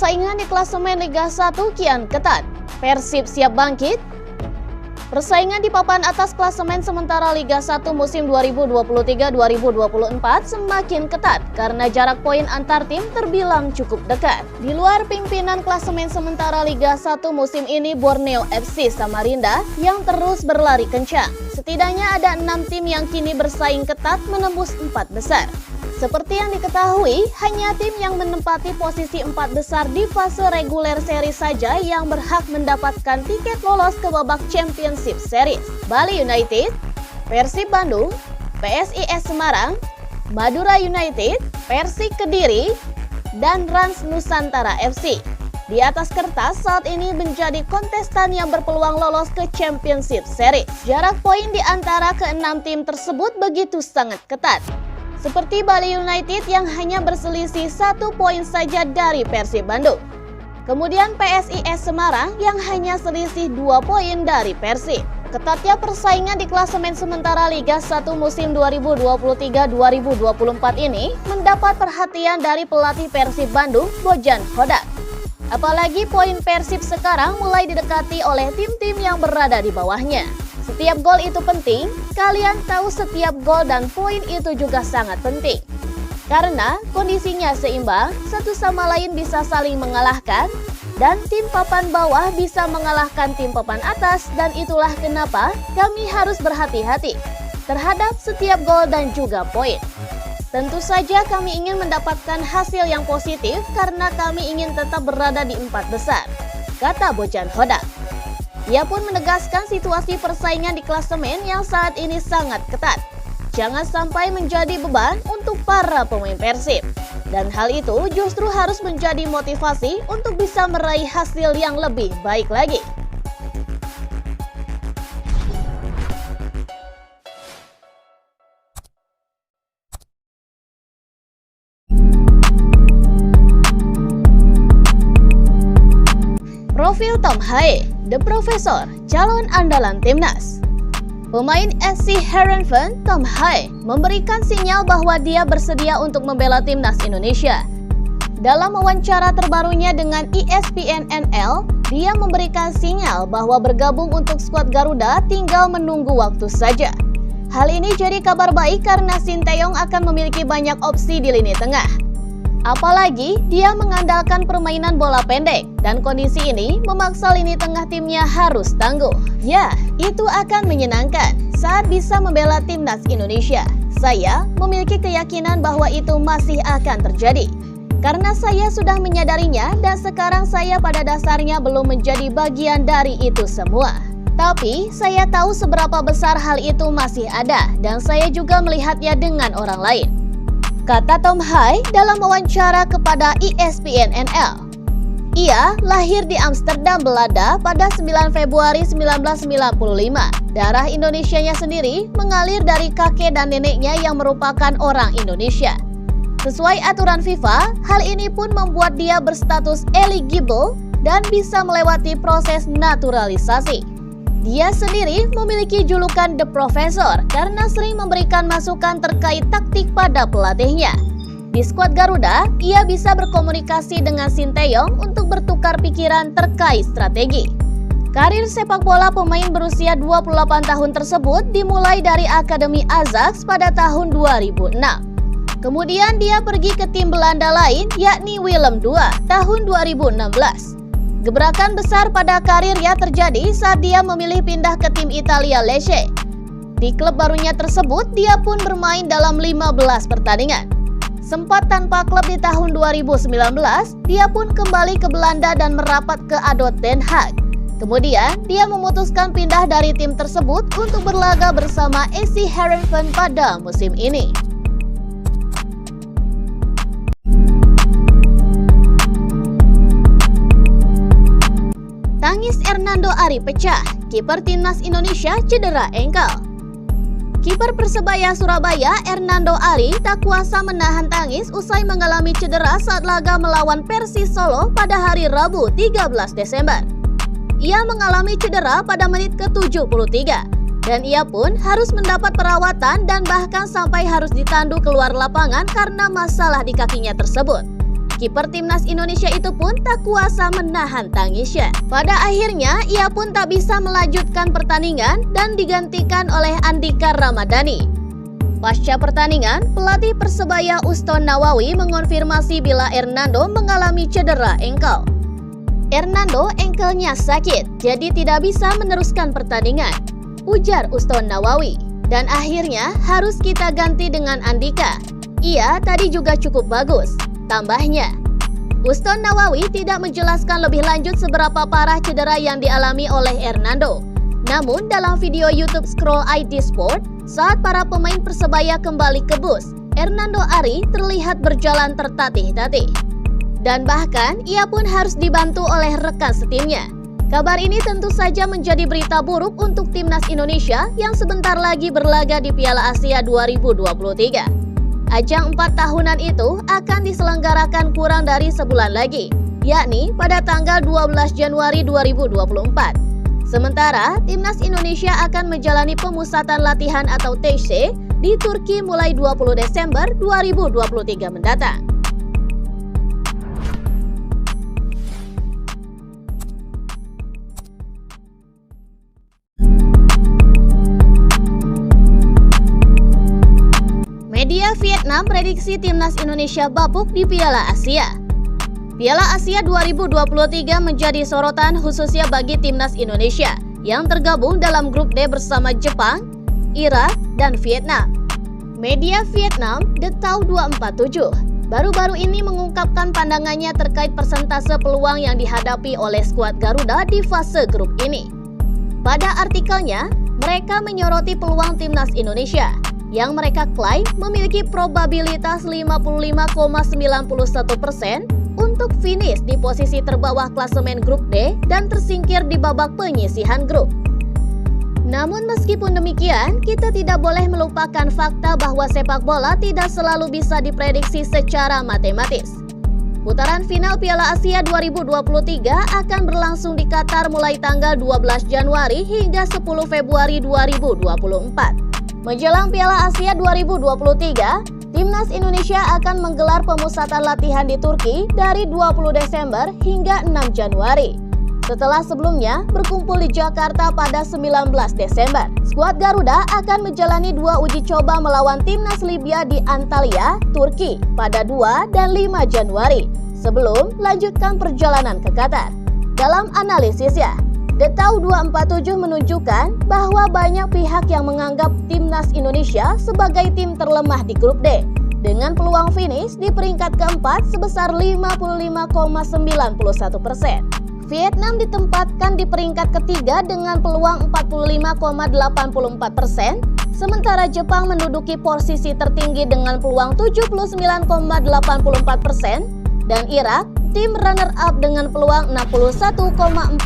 Persaingan di klasemen Liga 1 kian ketat. Persib siap bangkit. Persaingan di papan atas klasemen sementara Liga 1 musim 2023-2024 semakin ketat karena jarak poin antar tim terbilang cukup dekat. Di luar pimpinan klasemen sementara Liga 1 musim ini Borneo FC Samarinda yang terus berlari kencang. Setidaknya ada 6 tim yang kini bersaing ketat menembus 4 besar. Seperti yang diketahui, hanya tim yang menempati posisi 4 besar di fase reguler seri saja yang berhak mendapatkan tiket lolos ke babak Championship Series. Bali United, Persib Bandung, PSIS Semarang, Madura United, Persik Kediri, dan Rans Nusantara FC. Di atas kertas saat ini menjadi kontestan yang berpeluang lolos ke Championship Series. Jarak poin di antara ke-6 tim tersebut begitu sangat ketat. Seperti Bali United yang hanya berselisih 1 poin saja dari Persib Bandung. Kemudian PSIS Semarang yang hanya selisih 2 poin dari Persib. Ketatnya persaingan di klasemen sementara Liga 1 musim 2023-2024 ini mendapat perhatian dari pelatih Persib Bandung, Bojan Hodak. Apalagi poin Persib sekarang mulai didekati oleh tim-tim yang berada di bawahnya. Setiap gol itu penting, kalian tahu setiap gol dan poin itu juga sangat penting. Karena kondisinya seimbang, satu sama lain bisa saling mengalahkan, dan tim papan bawah bisa mengalahkan tim papan atas, dan itulah kenapa kami harus berhati-hati terhadap setiap gol dan juga poin. Tentu saja kami ingin mendapatkan hasil yang positif karena kami ingin tetap berada di 4 besar, kata Bojan Hodak. Ia pun menegaskan situasi persaingan di klasemen yang saat ini sangat ketat. Jangan sampai menjadi beban untuk para pemain Persib. Dan hal itu justru harus menjadi motivasi untuk bisa meraih hasil yang lebih baik lagi. Profil Tom Hae, The Professor, calon andalan timnas. Pemain SC Heerenveen, Tom Hae, memberikan sinyal bahwa dia bersedia untuk membela timnas Indonesia. Dalam wawancara terbarunya dengan ESPN NL, dia memberikan sinyal bahwa bergabung untuk skuad Garuda tinggal menunggu waktu saja. Hal ini jadi kabar baik karena Sinteyong akan memiliki banyak opsi di lini tengah. Apalagi dia mengandalkan permainan bola pendek dan kondisi ini memaksa lini tengah timnya harus tangguh. Ya, itu akan menyenangkan saat bisa membela timnas Indonesia. Saya memiliki keyakinan bahwa itu masih akan terjadi. Karena saya sudah menyadarinya dan sekarang saya pada dasarnya belum menjadi bagian dari itu semua. Tapi saya tahu seberapa besar hal itu masih ada dan saya juga melihatnya dengan orang lain, kata Tom Hae dalam wawancara kepada ESPN NL. Ia lahir di Amsterdam, Belanda pada 9 Februari 1995. Darah Indonesianya sendiri mengalir dari kakek dan neneknya yang merupakan orang Indonesia. Sesuai aturan FIFA, hal ini pun membuat dia berstatus eligible dan bisa melewati proses naturalisasi. Dia sendiri memiliki julukan The Professor karena sering memberikan masukan terkait taktik pada pelatihnya. Di skuad Garuda, ia bisa berkomunikasi dengan Sinteyong untuk bertukar pikiran terkait strategi. Karir sepak bola pemain berusia 28 tahun tersebut dimulai dari Akademi Ajax pada tahun 2006. Kemudian dia pergi ke tim Belanda lain yakni Willem II tahun 2016. Gebrakan besar pada karirnya terjadi saat dia memilih pindah ke tim Italia Lecce. Di klub barunya tersebut, dia pun bermain dalam 15 pertandingan. Sempat tanpa klub di tahun 2019, dia pun kembali ke Belanda dan merapat ke ADO Den Haag. Kemudian, dia memutuskan pindah dari tim tersebut untuk berlaga bersama SC Heerenveen pada musim ini. Tangis Hernando Ari pecah, kiper timnas Indonesia cedera engkel. Kiper Persebaya Surabaya Hernando Ari tak kuasa menahan tangis usai mengalami cedera saat laga melawan Persis Solo pada hari Rabu 13 Desember. Ia mengalami cedera pada menit ke-73 dan ia pun harus mendapat perawatan dan bahkan sampai harus ditandu keluar lapangan karena masalah di kakinya tersebut. Kiper timnas Indonesia itu pun tak kuasa menahan tangisnya. Pada akhirnya, ia pun tak bisa melanjutkan pertandingan dan digantikan oleh Andika Ramadhani. Pasca pertandingan, pelatih Persebaya Uston Nawawi mengonfirmasi bila Hernando mengalami cedera engkel. Hernando engkelnya sakit, jadi tidak bisa meneruskan pertandingan, ujar Uston Nawawi. Dan akhirnya harus kita ganti dengan Andika. Ia tadi juga cukup bagus, tambahnya. Uston Nawawi tidak menjelaskan lebih lanjut seberapa parah cedera yang dialami oleh Hernando. Namun dalam video YouTube Scroll ID Sport, saat para pemain Persebaya kembali ke bus, Hernando Ari terlihat berjalan tertatih-tatih. Dan bahkan ia pun harus dibantu oleh rekan setimnya. Kabar ini tentu saja menjadi berita buruk untuk timnas Indonesia yang sebentar lagi berlaga di Piala Asia 2023. Ajang 4 tahunan itu akan diselenggarakan kurang dari sebulan lagi, yakni pada tanggal 12 Januari 2024. Sementara, timnas Indonesia akan menjalani pemusatan latihan atau TC di Turki mulai 20 Desember 2023 mendatang. Media Vietnam prediksi timnas Indonesia bapuk di Piala Asia. Piala Asia 2023 menjadi sorotan khususnya bagi timnas Indonesia yang tergabung dalam grup D bersama Jepang, Irak, dan Vietnam. Media Vietnam, The Tau 247, baru-baru ini mengungkapkan pandangannya terkait persentase peluang yang dihadapi oleh skuad Garuda di fase grup ini. Pada artikelnya, mereka menyoroti peluang timnas Indonesia yang mereka klaim memiliki probabilitas 55,91% untuk finish di posisi terbawah klasemen grup D dan tersingkir di babak penyisihan grup. Namun meskipun demikian, kita tidak boleh melupakan fakta bahwa sepak bola tidak selalu bisa diprediksi secara matematis. Putaran final Piala Asia 2023 akan berlangsung di Qatar mulai tanggal 12 Januari hingga 10 Februari 2024. Menjelang Piala Asia 2023, timnas Indonesia akan menggelar pemusatan latihan di Turki dari 20 Desember hingga 6 Januari. Setelah sebelumnya berkumpul di Jakarta pada 19 Desember, skuad Garuda akan menjalani 2 uji coba melawan timnas Libya di Antalya, Turki pada 2 dan 5 Januari sebelum melanjutkan perjalanan ke Qatar. Dalam analisisnya, The Tau 247 menunjukkan bahwa banyak pihak yang menganggap timnas Indonesia sebagai tim terlemah di grup D dengan peluang finish di peringkat keempat sebesar 55,91%. Vietnam ditempatkan di peringkat ketiga dengan peluang 45,84%, sementara Jepang menduduki posisi tertinggi dengan peluang 79,84% dan Irak tim runner-up dengan peluang 61,14%.